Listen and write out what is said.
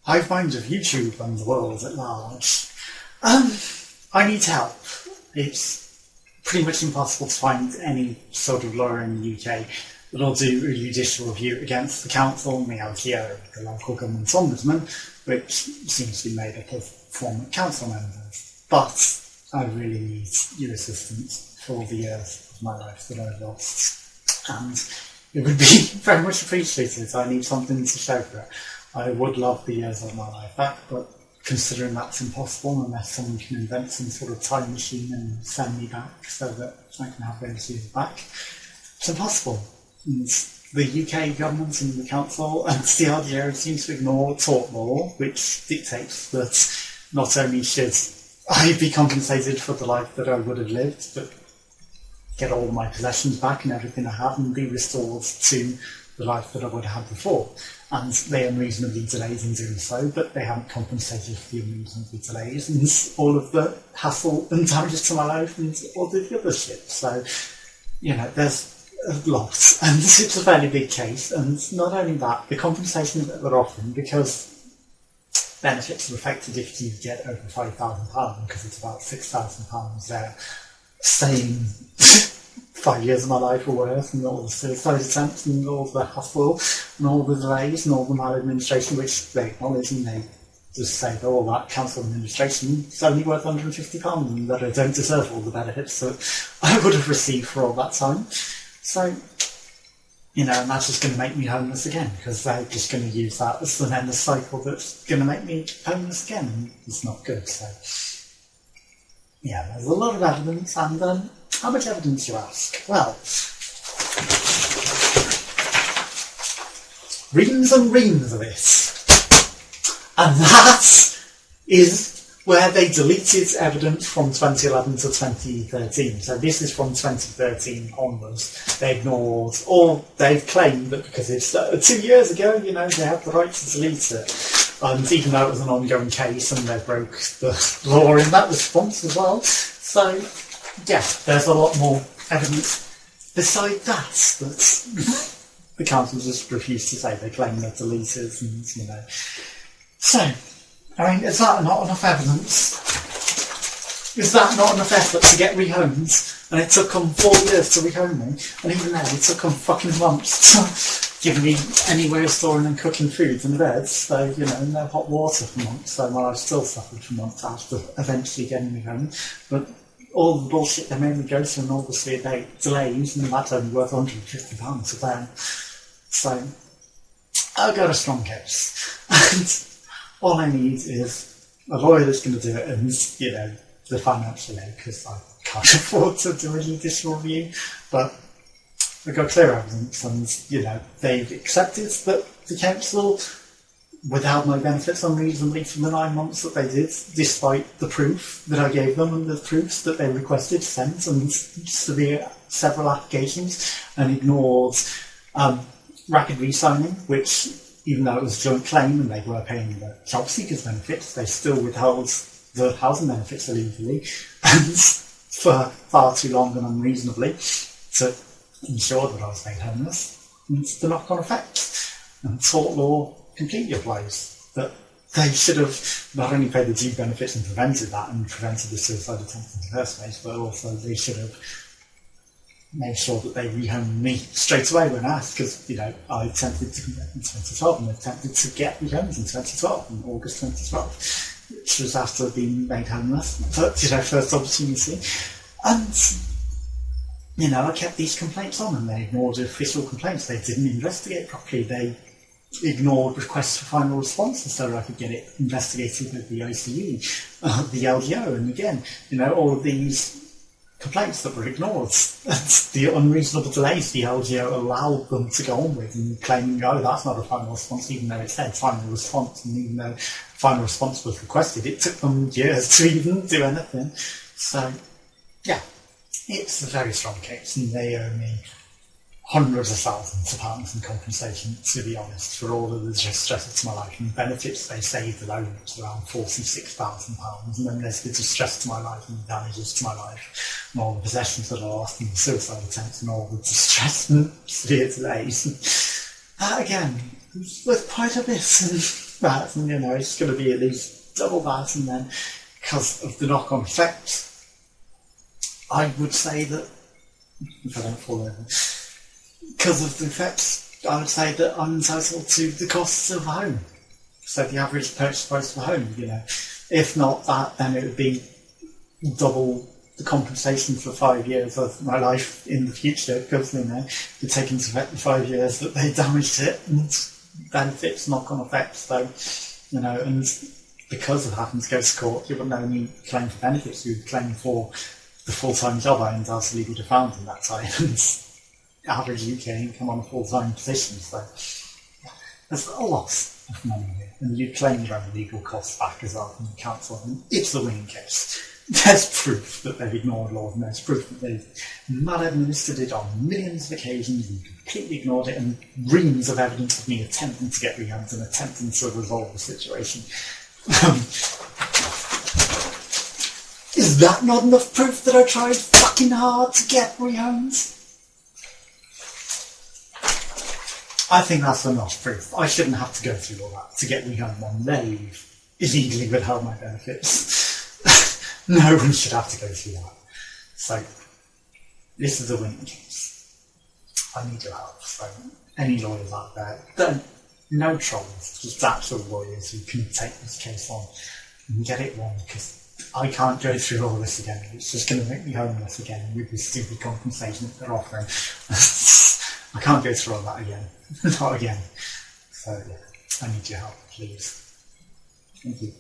hive mind of YouTube and the world at large. I need help. It's pretty much impossible to find any sort of lawyer in the UK that'll do a judicial review against the council and the LTO, the local government ombudsman, which seems to be made up of former council members. But I really need your assistance for the years of my life that I've lost. And it would be very much appreciated. I need something to show for it. I would love the years of my life back, but considering that's impossible unless someone can invent some sort of time machine and send me back so that I can have those years back, it's impossible. And the UK government and the council and the LDO seem to ignore tort law, which dictates that not only should I be compensated for the life that I would have lived, but get all my possessions back and everything I have and be restored to the life that I would have had before. And they unreasonably delayed in doing so, but they haven't compensated for the unreasonably delays and all of the hassle and damages to my life and all the other shit. So, you know, there's a lot, and it's a fairly big case. And not only that, the compensation that they're offering, because benefits are affected if you get over £5,000, because it's about £6,000 there, saying 5 years of my life or worse, and all the suicide attempts and all the hassle and all the delays and all the maladministration, which they acknowledge, and they just say that all that council administration is only worth £150 and that I don't deserve all the benefits that I would have received for all that time. So, you know, and that's just going to make me homeless again, because they're just going to use that as an endless cycle that's going to make me homeless again, and it's not good. So, yeah, there's a lot of evidence, and how much evidence, you ask? Well, reams and reams of it. And that is where they deleted evidence from 2011 to 2013. So this is from 2013 onwards. They ignored, or they've claimed that because it's 2 years ago, you know, they have the right to delete it. And even though it was an ongoing case and they broke the law in that response as well. So, yeah, there's a lot more evidence beside that the council just refused to say. They claim they're deleted and, you know. So, I mean, is that not enough evidence? Is that not enough effort to get rehomed? And it took them 4 years to rehome me, and even then it took them fucking months to give me any way of storing and cooking food in bed, so, you know, no hot water for months, so well, I've still suffered for months after eventually getting me home. But all the bullshit they made me go through, and obviously about delays, and that's only worth £150 a day. So, I've got a strong case. And all I need is a lawyer that's going to do it, and, you know, the financial aid, because I can't afford to do a judicial review. But I've got clear evidence, and, you know, they've accepted that the council withheld my benefits unreasonably for the 9 months that they did, despite the proof that I gave them and the proofs that they requested, sent, and several applications, and ignored rapid re-signing, which, even though it was a joint claim and they were paying the job seekers' benefits, they still withheld the housing benefits illegally and for far too long and unreasonably to ensure that I was made homeless. And it's the knock-on effect. And tort law completely applies. That they should have not only paid the due benefits and prevented that and prevented the suicide attempt in the first place, but also they should have made sure that they rehomed me straight away when asked, because, you know, I attempted to convert in 2012 and attempted to get rehomed in 2012, in August 2012, which was after being made homeless, but, you know, first opportunity. And, you know, I kept these complaints on, and they ignored official complaints. They didn't investigate properly. They ignored requests for final responses so I could get it investigated with the ICE, the LDO, and again, you know, all of these complaints that were ignored. The unreasonable delays the LGO allowed them to go on with, and claiming, oh, that's not a final response, even though it said final response, and even though final response was requested, it took them years to even do anything. So, yeah, it's a very strong case, and they owe me hundreds of thousands of pounds in compensation, to be honest, for all of the distress to my life. And benefits they saved alone was around £46,000, and then there's the distress to my life and the damages to my life, and all the possessions that I lost, and the suicide attempts, and all the distress and severe delays. And that again was part of this. that, and it's going to be at least double that, and then because of the knock-on effects, I would say that, if I don't fall over, because of the effects, I would say that I'm entitled to the costs of a home. So the average purchase price of a home, If not that, then it would be double the compensation for 5 years of my life in the future, because, they're taking into effect the 5 years that they damaged it, and benefits, knock-on effects, so, and because of having to go to court, you wouldn't only claim for benefits, you would claim for the full-time job I owned as legally found in that time, and average UK income on a full-time position, so there's a lot of money here, and you claim your own legal costs back as well from the council, and it's a winning case. There's proof that they've ignored laws, and there's proof that they've maladministered it on millions of occasions and completely ignored it, and reams of evidence of me attempting to get rehomed and attempting to resolve the situation. Is that not enough proof that I tried fucking hard to get rehomed? I think that's enough proof. I shouldn't have to go through all that to get rehomed when they've illegally withheld my benefits. No one should have to go through that. So, this is a winning case. I need your help. So, any lawyers out there, no trolls, just actual lawyers who can take this case on and get it wrong, because I can't go through all this again. It's just going to make me homeless again with this stupid compensation that they're offering. I can't go through all that again. Not again. So, yeah, I need your help, please. Thank you.